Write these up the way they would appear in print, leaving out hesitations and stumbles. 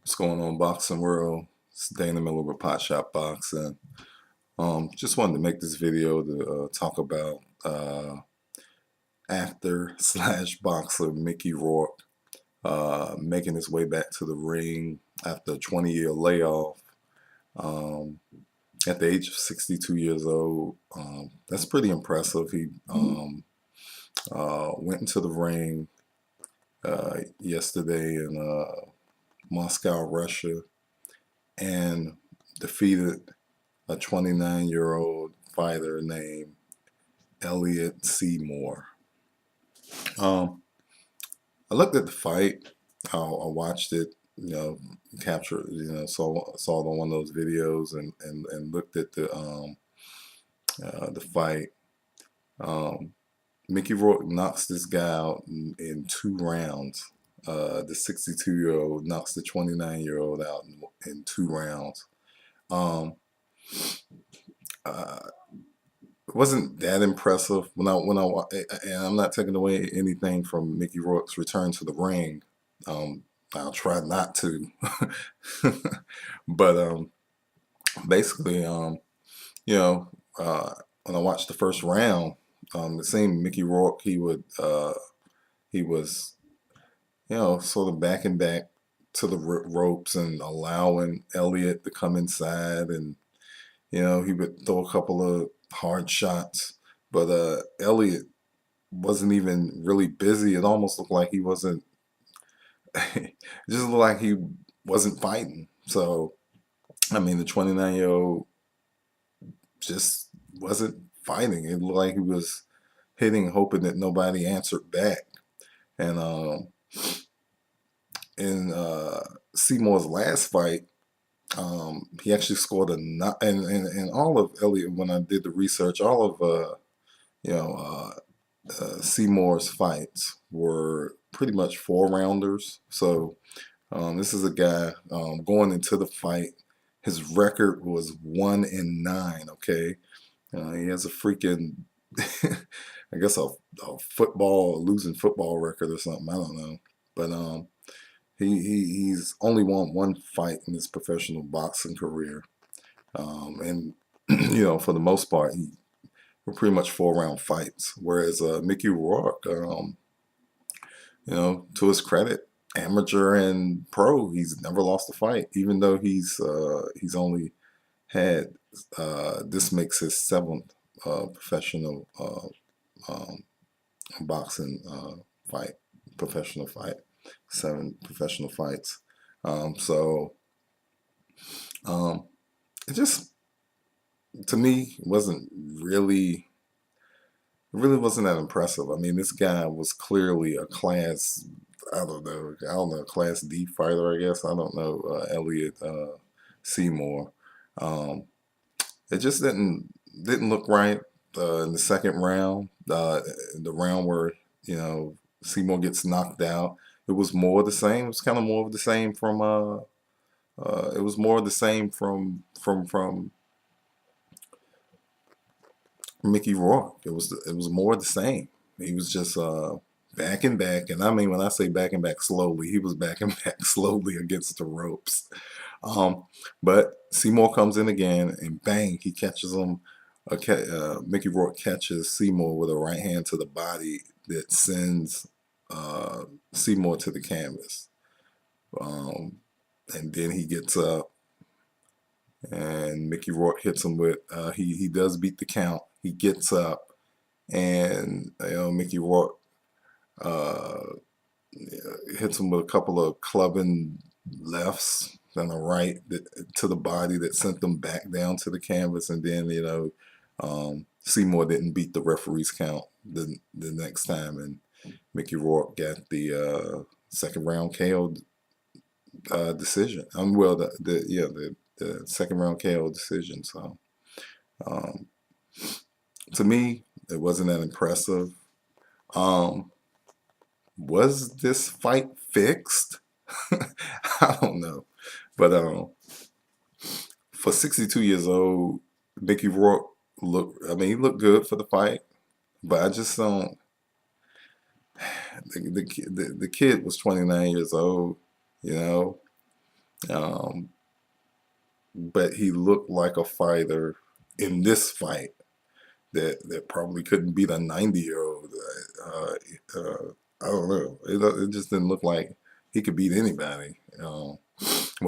What's going on, boxing world? It's Dana Miller with Pot Shop Boxing. Just wanted to make this video to talk about actor slash boxer Mickey Rourke making his way back to the ring after a 20-year layoff um, at the age of 62 years old. That's pretty impressive. He went into the ring yesterday in Moscow, Russia, and defeated a 29-year-old fighter named Elliot Seymour. Um, I looked at the fight. I watched it. Captured. Saw it on one of those videos and looked at the fight. Um, Mickey Rourke knocks this guy out in 2 rounds. The 62-year-old knocks the 29-year-old out in 2 rounds. Um, uh, it wasn't that impressive and I'm not taking away anything from Mickey Rourke's return to the ring. I'll try not to, but basically, you know, when I watched the first round, it seemed Mickey Rourke he was sort of backing back to the ropes and allowing Elliot to come inside, and he would throw a couple of hard shots, but Elliot wasn't even really busy. It almost looked like he wasn't. It just looked like he wasn't fighting. So I mean, the 29-year-old just wasn't fighting. It looked like he was hitting, hoping that nobody answered back. And in Seymour's last fight, he actually scored and all of Elliot, when I did the research, all of you know Seymour's fights were pretty much 4 rounders. So this is a guy going into the fight. His record was 1-9. Okay, he has a freaking I guess a losing football record or something. I don't know, but he's only won one fight in his professional boxing career, and for the most part, he were pretty much 4 round fights. Whereas Mickey Rourke, to his credit, amateur and pro, he's never lost a fight, even though he's only had this makes his 7th professional um, boxing fight, professional fight, 7 professional fights. So it just, to me, wasn't really, it really wasn't that impressive. I mean, this guy was clearly a class, class D fighter, I guess. I don't know, Elliot Seymour. Um, it just didn't look right in the second round. The round where Seymour gets knocked out. It was more of the same. It was kind of more of the same from. It was more of the same from Mickey Rourke. It was more of the same. He was just backing back, and I mean when I say backing back slowly, he was backing back slowly against the ropes. But Seymour comes in again, and bang, he catches him. Mickey Rourke catches Seymour with a right hand to the body that sends Seymour to the canvas. And then he gets up, and Mickey Rourke hits him with. He does beat the count. He gets up, and Mickey Rourke uh, hits him with a couple of clubbing lefts and a right to the body that sent them back down to the canvas. And then Seymour didn't beat the referee's count the next time, and Mickey Rourke got the second round KO decision. Well, the second round KO decision. So to me, it wasn't that impressive. Was this fight fixed? I don't know, but for 62 years old, Mickey Rourke he looked good for the fight, but I just don't. The kid was 29 years old, you know. Um, but he looked like a fighter in this fight that probably couldn't beat a 90-year-old. Uh, uh, I don't know. It just didn't look like he could beat anybody. Well,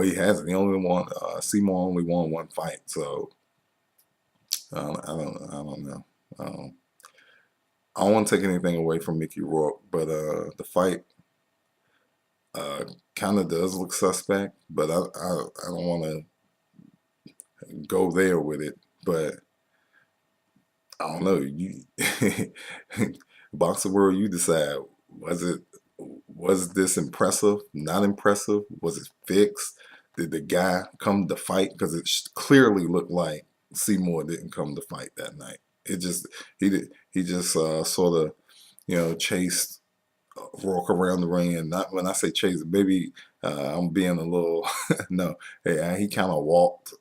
he hasn't. He only won. Seymour only won one fight, so I don't know. Um, I don't want to take anything away from Mickey Rourke, but the fight kind of does look suspect. But I don't want to go there with it. But I don't know. You boxing world, you decide. Was it was this impressive? Not impressive? Was it fixed? Did the guy come to fight? Because it clearly looked like Seymour didn't come to fight that night. It just he just sort of chased Rourke around the ring, and not when I say chase, maybe I'm being a little no. He kind of walked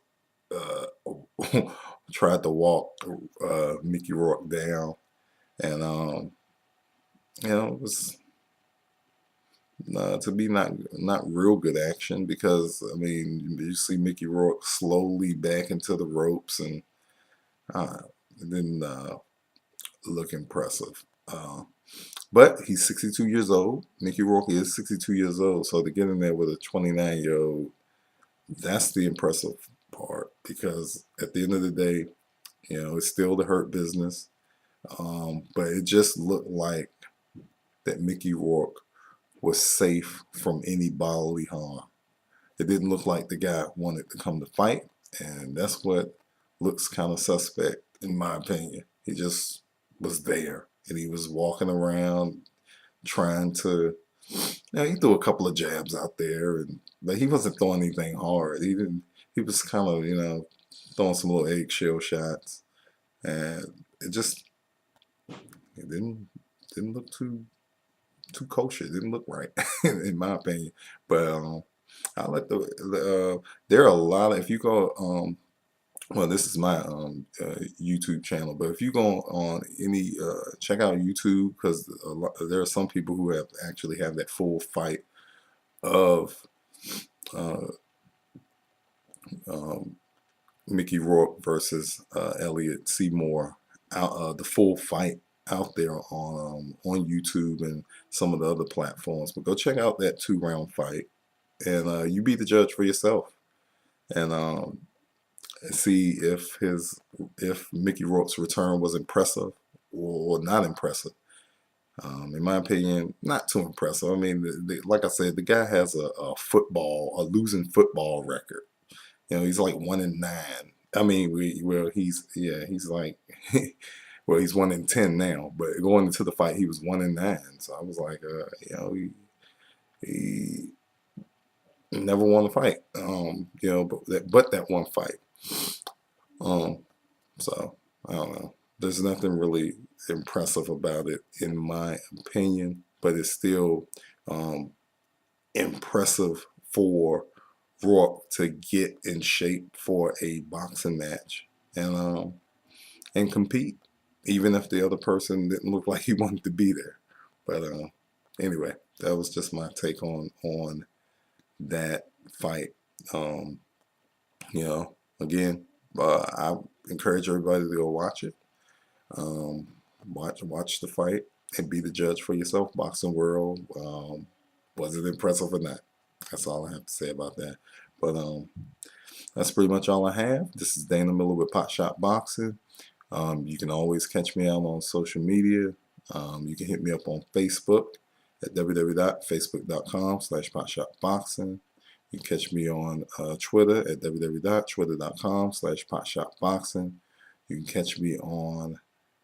tried to walk Mickey Rourke down, and it was to be not real good action because I mean you see Mickey Rourke slowly back into the ropes, and it didn't look impressive. But he's 62 years old. Mickey Rourke is 62 years old, so to get in there with a 29-year-old, that's the impressive part because at the end of the day, it's still the hurt business. But it just looked like that Mickey Rourke was safe from any bodily harm. It didn't look like the guy wanted to come to fight, and that's what looks kind of suspect in my opinion. He just was there, and he was walking around trying to. He threw a couple of jabs out there, but he wasn't throwing anything hard. He didn't. He was kind of throwing some little eggshell shots, and it didn't look too kosher. It didn't look right, in my opinion. But I like there are a lot of if you go well, this is my YouTube channel, but if you go on any check out YouTube because there are some people who have actually have that full fight of uh, um, Mickey Rourke versus Elliot Seymour out the full fight out there on YouTube and some of the other platforms. But go check out that 2-round fight, and you be the judge for yourself, and see if Mickey Rourke's return was impressive or not impressive. In my opinion, not too impressive. I mean, like I said, the guy has a losing football record. He's like 1-9. I mean, he's like, well, he's 1-10 now. But going into the fight, he was 1-9. So I was like, he never won a fight. But that one fight. Um, so I don't know. There's nothing really impressive about it, in my opinion. But it's still impressive for Rourke to get in shape for a boxing match and compete, even if the other person didn't look like he wanted to be there. But anyway, that was just my take on that fight. Um, Again, I encourage everybody to go watch it. Um, watch the fight and be the judge for yourself. Boxing world, was it impressive or not? That's all I have to say about that. But that's pretty much all I have. This is Dana Miller with Pot Shot Boxing. You can always catch me out on social media. You can hit me up on Facebook at www.facebook.com/potshotboxing. You can catch me on Twitter at www.twitter.com/potshotboxing. You can catch me on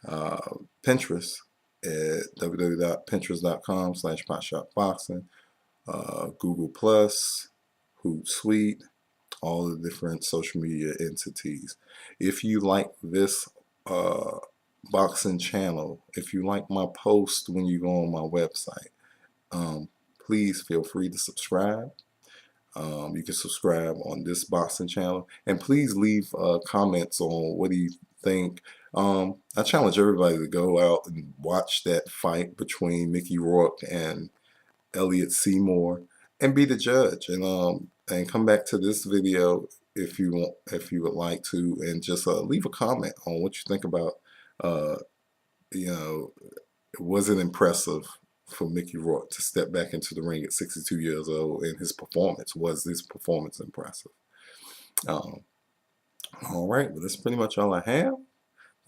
Pinterest at www.pinterest.com/potshotboxing. Google Plus, Hootsuite, all the different social media entities. If you like this boxing channel, if you like my post when you go on my website, please feel free to subscribe. You can subscribe on this boxing channel, and please leave comments on what do you think. I challenge everybody to go out and watch that fight between Mickey Rourke and Elliot Seymour. and be the judge, and come back to this video if you want, if you would like to, and just leave a comment on what you think about, uh, you know, was it impressive for Mickey Rourke to step back into the ring at 62 years old, and was his performance impressive? Um, all right, well, that's pretty much all I have.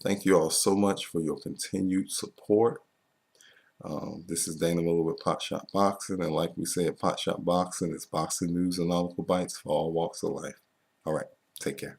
Thank you all so much for your continued support. This is Dana Miller with Pot Shot Boxing, and like we said, Pot Shot Boxing is boxing news and nautical bites for all walks of life. All right, take care.